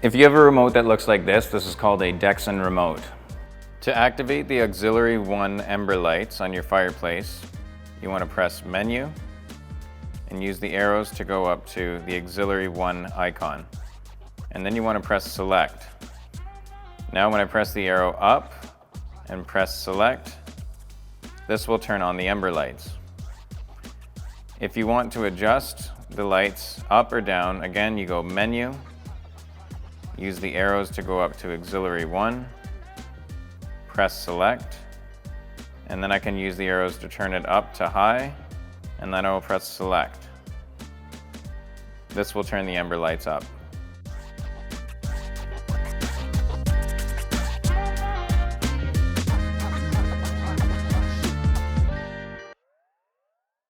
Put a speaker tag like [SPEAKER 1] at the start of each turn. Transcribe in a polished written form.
[SPEAKER 1] If you have a remote that looks like this is called a Dexen remote. To activate the auxiliary 1 ember lights on your fireplace, you want to press Menu and use the arrows to go up to the auxiliary 1 icon. And then you want to press Select. Now when I press the arrow up and press Select, this will turn on the ember lights. If you want to adjust the lights up or down, again you go Menu, use the arrows to go up to auxiliary 1, press Select, and then I can use the arrows to turn it up to high, and then I will press Select. This will turn the ember lights up.